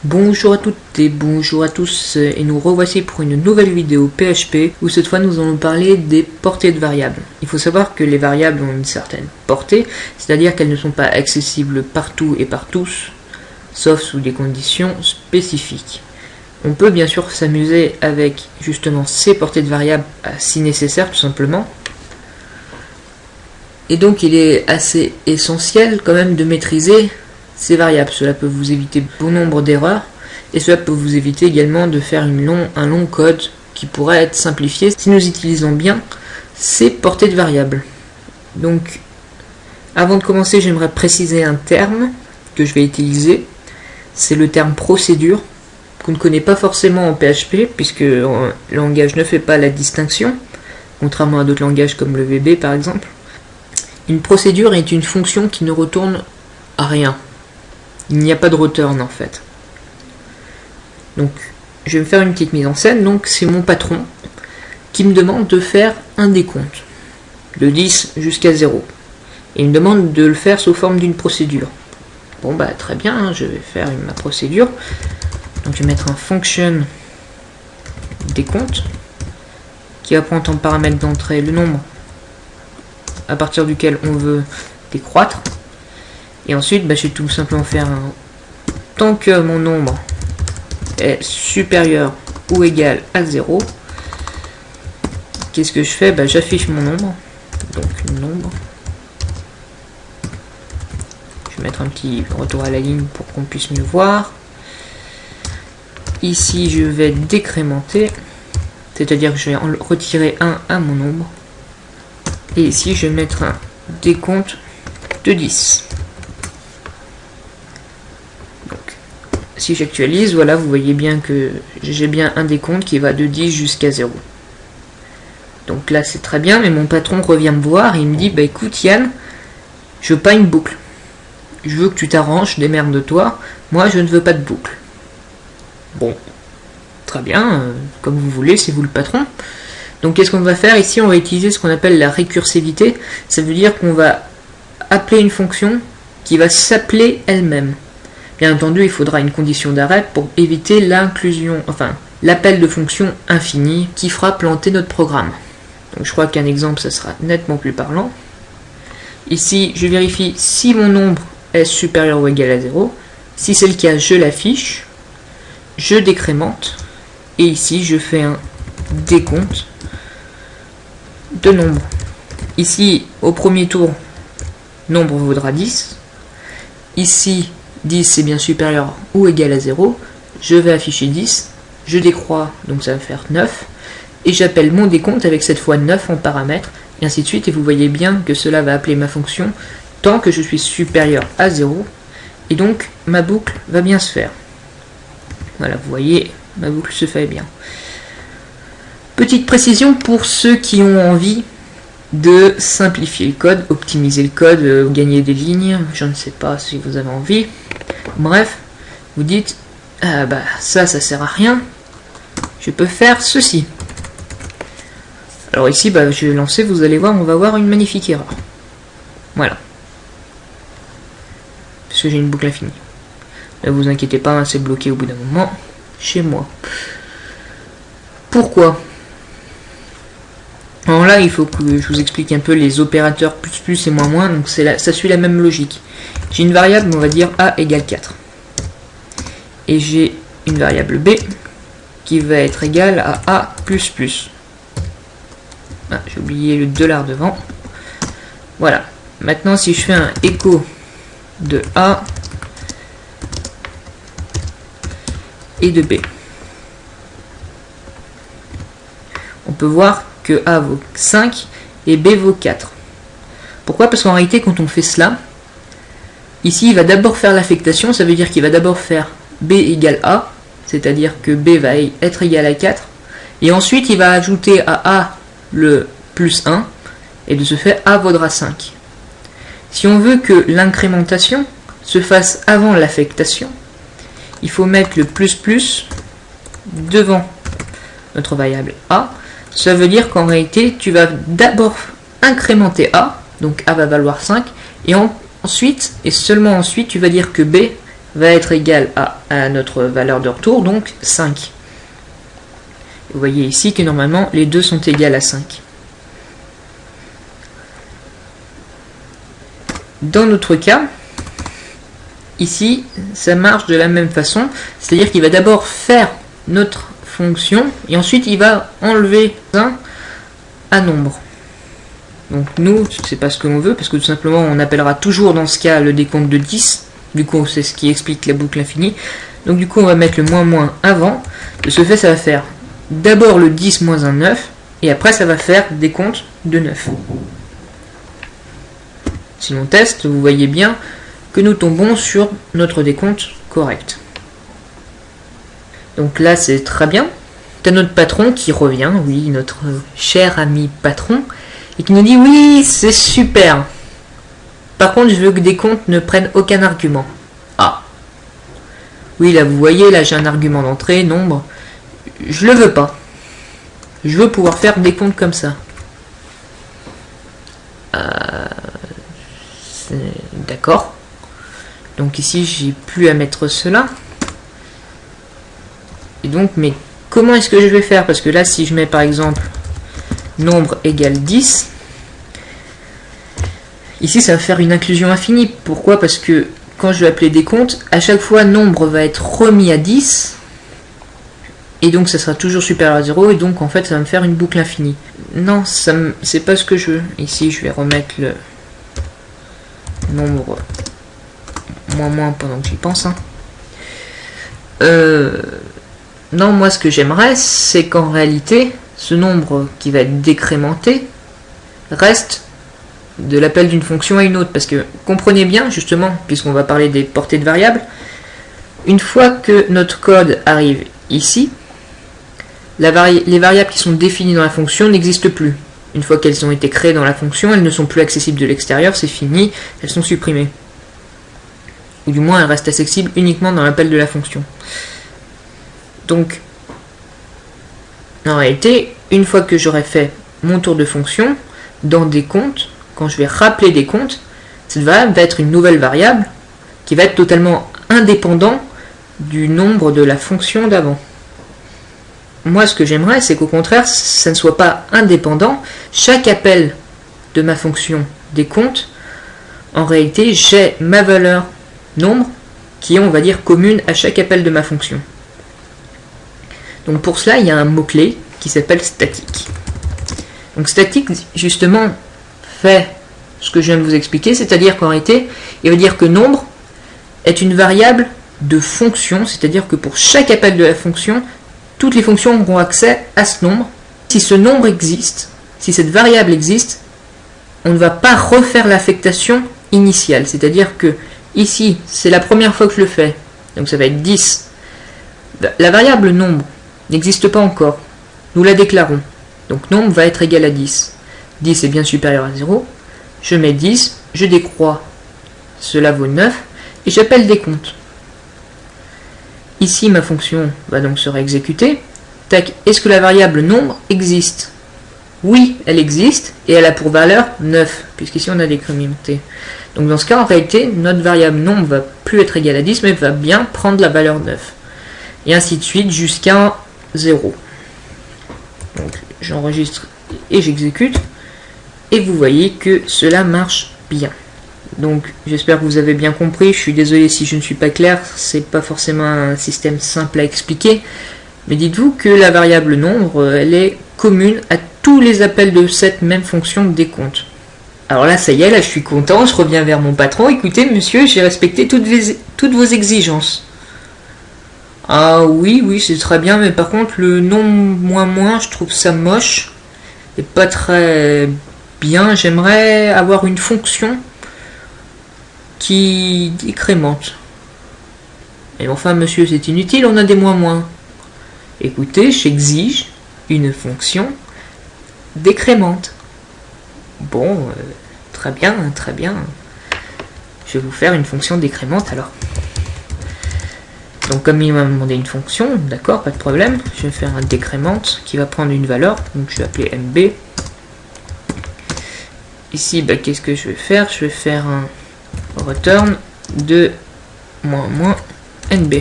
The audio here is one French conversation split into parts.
Bonjour à toutes et bonjour à tous, et nous revoici pour une nouvelle vidéo PHP où cette fois nous allons parler des portées de variables. Il faut savoir que les variables ont une certaine portée, c'est-à-dire qu'elles ne sont pas accessibles partout et par tous, sauf sous des conditions spécifiques. On peut bien sûr s'amuser avec justement ces portées de variables si nécessaire tout simplement. Et donc il est assez essentiel quand même de maîtriser ces variables. Cela peut vous éviter bon nombre d'erreurs et cela peut vous éviter également de faire un long code qui pourrait être simplifié si nous utilisons bien ces portées de variables. Donc avant de commencer, j'aimerais préciser un terme que je vais utiliser. C'est le terme procédure qu'on ne connaît pas forcément en PHP puisque le langage ne fait pas la distinction, contrairement à d'autres langages comme le VB par exemple. Une procédure est une fonction qui ne retourne à rien. Il n'y a pas de return en fait. Donc je vais me faire une petite mise en scène. Donc c'est mon patron qui me demande de faire un décompte de 10 jusqu'à 0. Et il me demande de le faire sous forme d'une procédure. Bon bah très bien, hein, je vais faire ma procédure. Donc je vais mettre un function décompte qui va prendre en paramètre d'entrée le nombre à partir duquel on veut décroître. Et ensuite, je vais tout simplement faire un tant que mon nombre est supérieur ou égal à 0. Qu'est-ce que je fais? J'affiche mon nombre. Donc nombre. Je vais mettre un petit retour à la ligne pour qu'on puisse mieux voir. Ici, je vais décrémenter. C'est-à-dire que je vais en retirer 1 à mon nombre. Et ici, je vais mettre un décompte de 10. Si j'actualise, voilà, vous voyez bien que j'ai bien un décompte qui va de 10 jusqu'à 0. Donc là, c'est très bien, mais mon patron revient me voir et il me dit, écoute Yann, je veux pas une boucle. Je veux que tu t'arranges, démerde-toi, moi je ne veux pas de boucle. Bon, très bien, comme vous voulez, c'est vous le patron. Donc qu'est-ce qu'on va faire ici? On va utiliser ce qu'on appelle la récursivité. Ça veut dire qu'on va appeler une fonction qui va s'appeler elle-même. Bien entendu, il faudra une condition d'arrêt pour éviter l'appel de fonction infinie qui fera planter notre programme. Donc je crois qu'un exemple, ça sera nettement plus parlant. Ici, je vérifie si mon nombre est supérieur ou égal à 0. Si c'est le cas, je l'affiche, je décrémente, et ici, je fais un décompte de nombre. Ici, au premier tour, nombre vaudra 10. Ici, 10 c'est bien supérieur ou égal à 0, je vais afficher 10, je décroît, donc ça va faire 9, et j'appelle mon décompte avec cette fois 9 en paramètre, et ainsi de suite, et vous voyez bien que cela va appeler ma fonction tant que je suis supérieur à 0, et donc ma boucle va bien se faire. Voilà, vous voyez, ma boucle se fait bien. Petite précision pour ceux qui ont envie de simplifier le code, optimiser le code, gagner des lignes, je ne sais pas si vous avez envie. Bref, vous dites, ça sert à rien, je peux faire ceci. Alors ici, je vais lancer, vous allez voir, on va avoir une magnifique erreur. Voilà. Parce que j'ai une boucle infinie. Ne vous inquiétez pas, c'est bloqué au bout d'un moment, chez moi. Pourquoi ? Alors là, il faut que je vous explique un peu les opérateurs plus et moins, donc ça suit la même logique. J'ai une variable, on va dire a égale 4. Et j'ai une variable b qui va être égale à a++. Ah, j'ai oublié le $ devant. Voilà. Maintenant, si je fais un écho de a et de b, on peut voir que A vaut 5 et B vaut 4. Pourquoi? Parce qu'en réalité, quand on fait cela, ici, il va d'abord faire l'affectation, ça veut dire qu'il va d'abord faire B égale A, c'est-à-dire que B va être égal à 4, et ensuite, il va ajouter à A le plus 1, et de ce fait, A vaudra 5. Si on veut que l'incrémentation se fasse avant l'affectation, il faut mettre le plus devant notre variable A. Ça veut dire qu'en réalité, tu vas d'abord incrémenter A, donc A va valoir 5, et ensuite, et seulement ensuite, tu vas dire que B va être égal à notre valeur de retour, donc 5. Vous voyez ici que normalement les deux sont égales à 5. Dans notre cas, ici, ça marche de la même façon, c'est-à-dire qu'il va d'abord faire notre fonction et ensuite il va enlever un à nombre. Donc nous, c'est pas ce que l'on veut, parce que tout simplement on appellera toujours dans ce cas le décompte de 10. Du coup, c'est ce qui explique la boucle infinie. Donc du coup, on va mettre le moins avant. De ce fait, ça va faire d'abord le 10 moins un 9, et après ça va faire décompte de 9. Si l'on teste, vous voyez bien que nous tombons sur notre décompte correct. Donc là, c'est très bien. T'as notre patron qui revient, oui, notre cher ami patron, et qui nous dit oui, c'est super. Par contre, je veux que des comptes ne prennent aucun argument. Ah. Oui, là, vous voyez, là, j'ai un argument d'entrée, nombre. Je le veux pas. Je veux pouvoir faire des comptes comme ça. D'accord. Donc ici, j'ai plus à mettre cela. Et donc, mais comment est-ce que je vais faire? Parce que là, si je mets par exemple nombre égale 10, ici ça va faire une inclusion infinie. Pourquoi? Parce que quand je vais appeler des comptes, à chaque fois nombre va être remis à 10, et donc ça sera toujours supérieur à 0, et donc en fait ça va me faire une boucle infinie. Non, c'est pas ce que je veux. Ici je vais remettre le nombre moins pendant que j'y pense. Non, moi ce que j'aimerais, c'est qu'en réalité, ce nombre qui va être décrémenté reste de l'appel d'une fonction à une autre. Parce que, comprenez bien, justement, puisqu'on va parler des portées de variables, une fois que notre code arrive ici, les variables qui sont définies dans la fonction n'existent plus. Une fois qu'elles ont été créées dans la fonction, elles ne sont plus accessibles de l'extérieur, c'est fini, elles sont supprimées. Ou du moins, elles restent accessibles uniquement dans l'appel de la fonction. Donc, en réalité, une fois que j'aurai fait mon tour de fonction, dans des comptes, quand je vais rappeler des comptes, cette variable va être une nouvelle variable qui va être totalement indépendant du nombre de la fonction d'avant. Moi, ce que j'aimerais, c'est qu'au contraire, ça ne soit pas indépendant. Chaque appel de ma fonction des comptes, en réalité, j'ai ma valeur nombre qui est, on va dire, commune à chaque appel de ma fonction. Donc pour cela, il y a un mot-clé qui s'appelle statique. Donc statique, justement, fait ce que je viens de vous expliquer, c'est-à-dire qu'en réalité, il veut dire que nombre est une variable de fonction, c'est-à-dire que pour chaque appel de la fonction, toutes les fonctions auront accès à ce nombre. Si ce nombre existe, si cette variable existe, on ne va pas refaire l'affectation initiale, c'est-à-dire que ici, c'est la première fois que je le fais, donc ça va être 10. La variable nombre n'existe pas encore, nous la déclarons, donc nombre va être égal à 10. 10 est bien supérieur à 0, je mets 10, je décroît, cela vaut 9, et j'appelle des comptes. Ici, ma fonction va donc se réexécuter. Tac, est-ce que la variable nombre existe? Oui, elle existe, et elle a pour valeur 9, puisqu'ici on a décrémenté. Donc dans ce cas, en réalité, notre variable nombre va plus être égale à 10, mais va bien prendre la valeur 9. Et ainsi de suite jusqu'à 0. Donc j'enregistre et j'exécute, et vous voyez que cela marche bien. Donc j'espère que vous avez bien compris, je suis désolé si je ne suis pas clair, c'est pas forcément un système simple à expliquer, mais dites-vous que la variable nombre, elle est commune à tous les appels de cette même fonction de décompte. Alors là, ça y est, là je suis content, je reviens vers mon patron, écoutez monsieur, j'ai respecté toutes vos exigences. Ah oui, c'est très bien, mais par contre le nombre je trouve ça moche, et pas très bien, j'aimerais avoir une fonction qui décrémente. Et enfin monsieur, c'est inutile, on a des moins. Écoutez, j'exige une fonction décrémente. Bon, très bien. Je vais vous faire une fonction décrémente alors. Donc comme il m'a demandé une fonction, d'accord, pas de problème, je vais faire un décrémente qui va prendre une valeur, donc je vais appeler MB. Ici, qu'est-ce que je vais faire? Je vais faire un return de moins NB.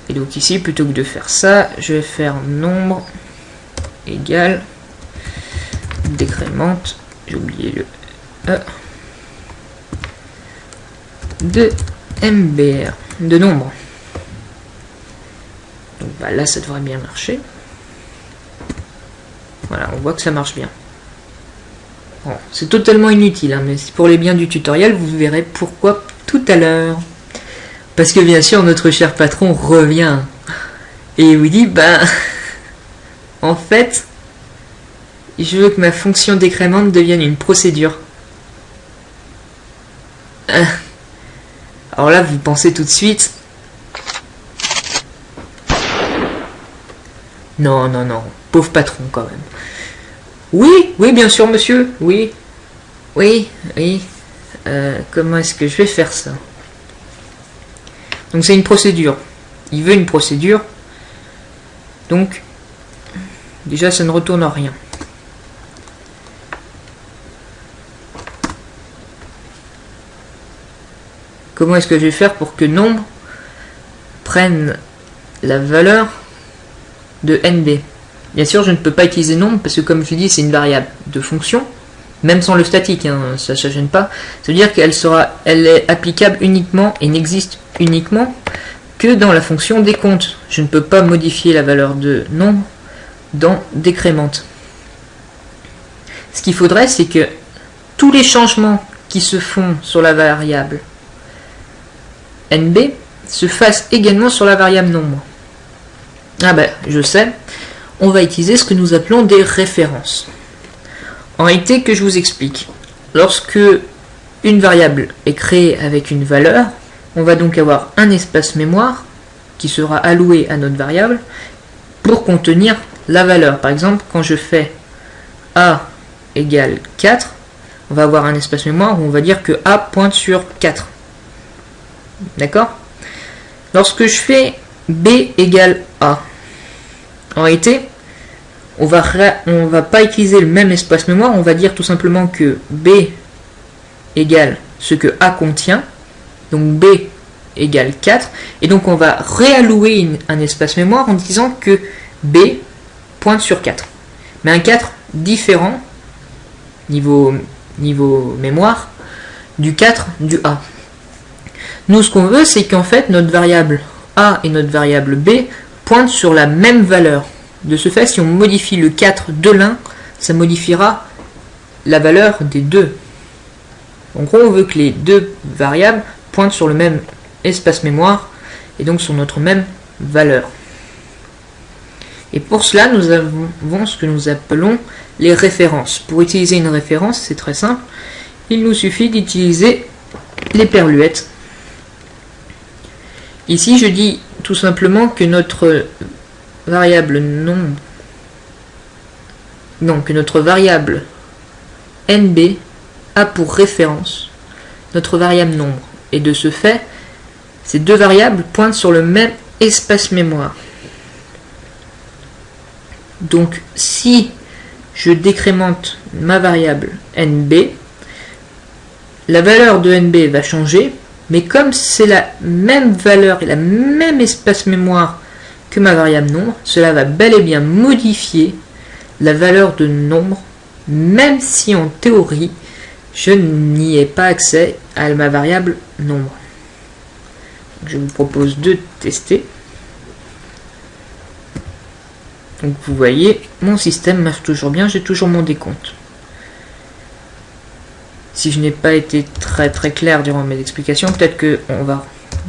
Et donc ici, plutôt que de faire ça, je vais faire nombre égal décrémente, j'ai oublié le E, de MBR, de nombre. Donc bah, là, ça devrait bien marcher. Voilà, on voit que ça marche bien. Bon, c'est totalement inutile, hein, mais pour les biens du tutoriel, vous verrez pourquoi tout à l'heure. Parce que bien sûr, notre cher patron revient et il vous dit, ben, en fait, je veux que ma fonction décrémente devienne une procédure. Alors là, vous pensez tout de suite, non, non, non, pauvre patron quand même. Oui, oui, bien sûr, monsieur, oui, oui, oui. Comment est-ce que je vais faire ça? Donc c'est une procédure. Il veut une procédure. Donc, déjà, ça ne retourne rien. Comment est-ce que je vais faire pour que nombre prenne la valeur de NB? Bien sûr, je ne peux pas utiliser nombre parce que, comme je dis, c'est une variable de fonction. Même sans le statique, hein, ça ne gêne pas. Ça veut dire elle est applicable uniquement et n'existe uniquement que dans la fonction décompte. Je ne peux pas modifier la valeur de nombre dans décrémente. Ce qu'il faudrait, c'est que tous les changements qui se font sur la variable NB se fassent également sur la variable nombre. Ah ben, je sais, on va utiliser ce que nous appelons des références. En réalité, que je vous explique. Lorsque une variable est créée avec une valeur, on va donc avoir un espace mémoire qui sera alloué à notre variable pour contenir la valeur. Par exemple, quand je fais A égale 4, on va avoir un espace mémoire où on va dire que A pointe sur 4. D'accord? Lorsque je fais B égale A, en réalité, on va pas utiliser le même espace mémoire, on va dire tout simplement que B égale ce que A contient, donc B égale 4, et donc on va réallouer un espace mémoire en disant que B pointe sur 4. Mais un 4 différent, niveau mémoire, du 4 du A. Nous, ce qu'on veut, c'est qu'en fait, notre variable A et notre variable B pointent sur la même valeur. De ce fait, si on modifie le 4 de l'un, ça modifiera la valeur des deux. En gros, on veut que les deux variables pointent sur le même espace mémoire et donc sur notre même valeur. Et pour cela, nous avons ce que nous appelons les références. Pour utiliser une référence, c'est très simple. Il nous suffit d'utiliser les perluettes. Ici, je dis tout simplement que notre variable que notre variable NB a pour référence notre variable nombre. Et de ce fait, ces deux variables pointent sur le même espace mémoire. Donc, si je décrémente ma variable NB, la valeur de NB va changer, mais comme c'est la même valeur et la même espace mémoire que ma variable nombre, cela va bel et bien modifier la valeur de nombre, même si en théorie, je n'y ai pas accès à ma variable nombre. Je vous propose de tester. Donc vous voyez, mon système marche toujours bien, j'ai toujours mon décompte. Si je n'ai pas été très clair durant mes explications, peut-être qu'on va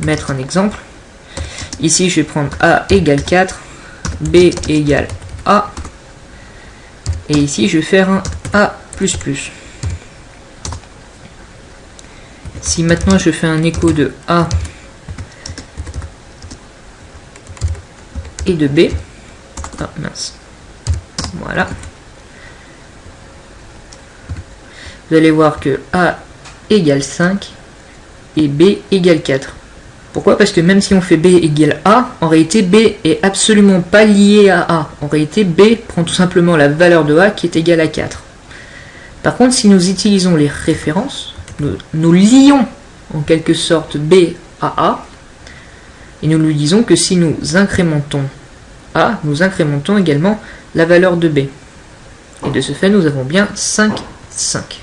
mettre un exemple. Ici, je vais prendre A égale 4, B égale A, et ici, je vais faire un A++. Si maintenant je fais un écho de A et de B, ah mince, voilà, vous allez voir que A égale 5 et B égale 4. Pourquoi? Parce que même si on fait B égale A, en réalité B est absolument pas lié à A. En réalité B prend tout simplement la valeur de A qui est égale à 4. Par contre, si nous utilisons les références, nous lions en quelque sorte B à A, et nous lui disons que si nous incrémentons A, nous incrémentons également la valeur de B. Et de ce fait, nous avons bien 5, 5.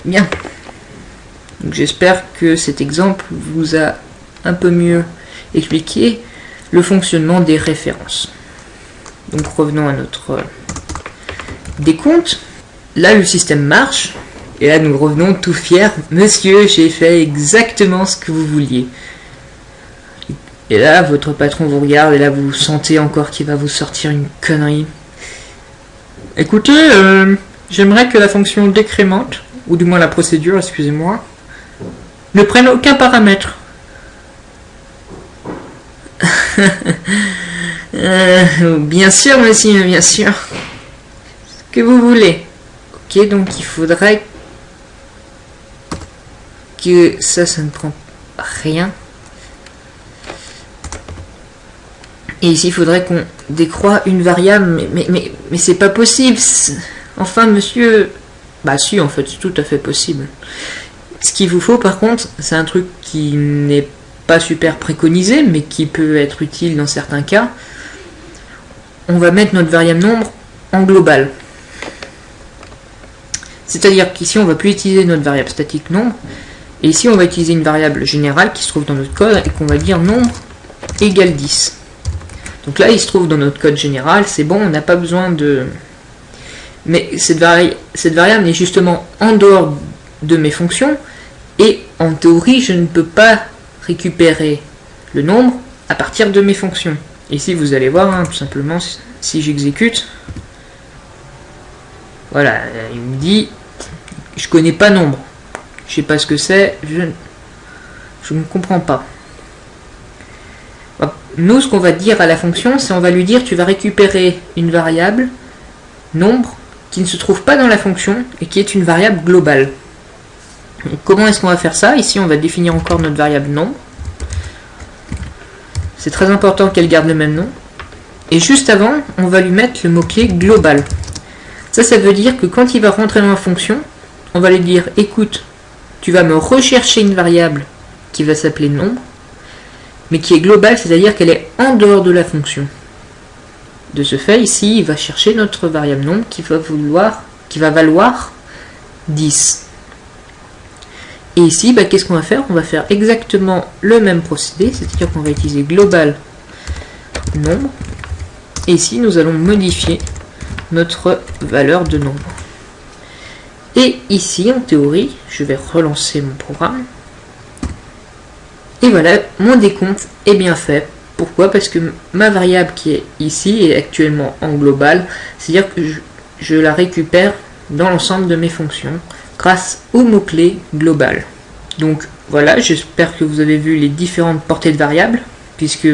Bien. Donc j'espère que cet exemple vous a un peu mieux expliqué le fonctionnement des références. Donc revenons à notre décompte. Là, le système marche. Et là, nous revenons tout fiers. Monsieur, j'ai fait exactement ce que vous vouliez. Et là, votre patron vous regarde et là, vous sentez encore qu'il va vous sortir une connerie. Écoutez, j'aimerais que la fonction décrémente, ou du moins la procédure, excusez-moi, ne prenne aucun paramètre. Bien sûr, monsieur, bien sûr. Ce que vous voulez. Ok, donc il faudrait que ça ne prend rien. Et ici, il faudrait qu'on décroît une variable, mais c'est pas possible. Enfin, monsieur... Bah si, en fait, c'est tout à fait possible. Ce qu'il vous faut, par contre, c'est un truc qui n'est pas super préconisé, mais qui peut être utile dans certains cas. On va mettre notre variable nombre en global. C'est-à-dire qu'ici, on va plus utiliser notre variable statique nombre, et ici, on va utiliser une variable générale qui se trouve dans notre code, et qu'on va dire nombre égale 10. Donc là, il se trouve dans notre code général, c'est bon, on n'a pas besoin de... Mais cette variable est justement en dehors de mes fonctions, et en théorie, je ne peux pas récupérer le nombre à partir de mes fonctions. Ici, vous allez voir, hein, tout simplement, si j'exécute, voilà, il me dit, je connais pas nombre, je sais pas ce que c'est, je ne comprends pas. Nous, ce qu'on va dire à la fonction, c'est on va lui dire tu vas récupérer une variable nombre qui ne se trouve pas dans la fonction et qui est une variable globale. Donc, comment est-ce qu'on va faire ça? Ici, on va définir encore notre variable nombre. C'est très important qu'elle garde le même nom. Et juste avant, on va lui mettre le mot-clé global. Ça veut dire que quand il va rentrer dans la fonction, on va lui dire écoute, tu vas me rechercher une variable qui va s'appeler nombre, mais qui est globale, c'est-à-dire qu'elle est en dehors de la fonction. De ce fait, ici, il va chercher notre variable nombre qui va valoir 10. Et ici, qu'est-ce qu'on va faire? On va faire exactement le même procédé, c'est-à-dire qu'on va utiliser global nombre. Et ici, nous allons modifier notre valeur de nombre. Et ici, en théorie, je vais relancer mon programme. Et voilà, mon décompte est bien fait. Pourquoi? Parce que ma variable qui est ici est actuellement en global, c'est-à-dire que je la récupère dans l'ensemble de mes fonctions grâce au mot-clé global. Donc voilà, j'espère que vous avez vu les différentes portées de variables, puisque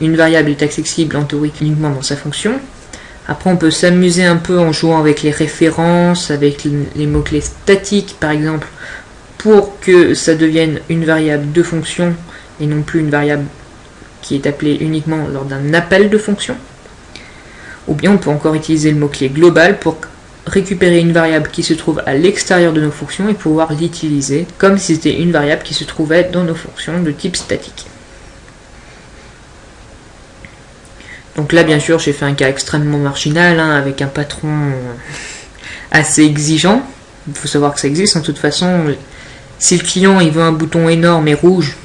une variable est accessible en théorie uniquement dans sa fonction. Après, on peut s'amuser un peu en jouant avec les références, avec les mots-clés statiques par exemple, pour que ça devienne une variable de fonction et non plus une variable qui est appelée uniquement lors d'un appel de fonction. Ou bien on peut encore utiliser le mot-clé global pour récupérer une variable qui se trouve à l'extérieur de nos fonctions et pouvoir l'utiliser comme si c'était une variable qui se trouvait dans nos fonctions de type statique. Donc là, bien sûr, j'ai fait un cas extrêmement marginal, hein, avec un patron assez exigeant. Il faut savoir que ça existe, en toute façon. Si le client il veut un bouton énorme et rouge,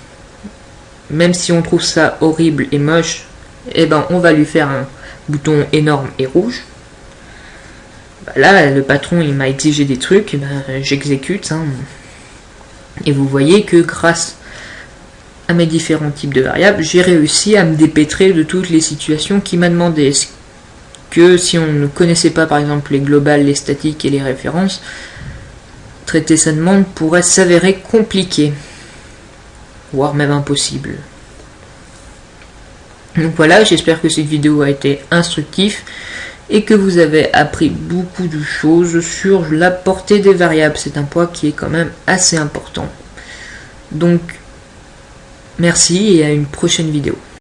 même si on trouve ça horrible et moche, eh ben on va lui faire un bouton énorme et rouge. Là, le patron il m'a exigé des trucs, et j'exécute. Hein. Et vous voyez que grâce à mes différents types de variables, j'ai réussi à me dépêtrer de toutes les situations qu'il m'a demandé. Que si on ne connaissait pas par exemple les globales, les statiques et les références, traiter sa demande pourrait s'avérer compliqué, voire même impossible. Donc voilà, j'espère que cette vidéo a été instructive et que vous avez appris beaucoup de choses sur la portée des variables. C'est un point qui est quand même assez important. Donc, merci et à une prochaine vidéo.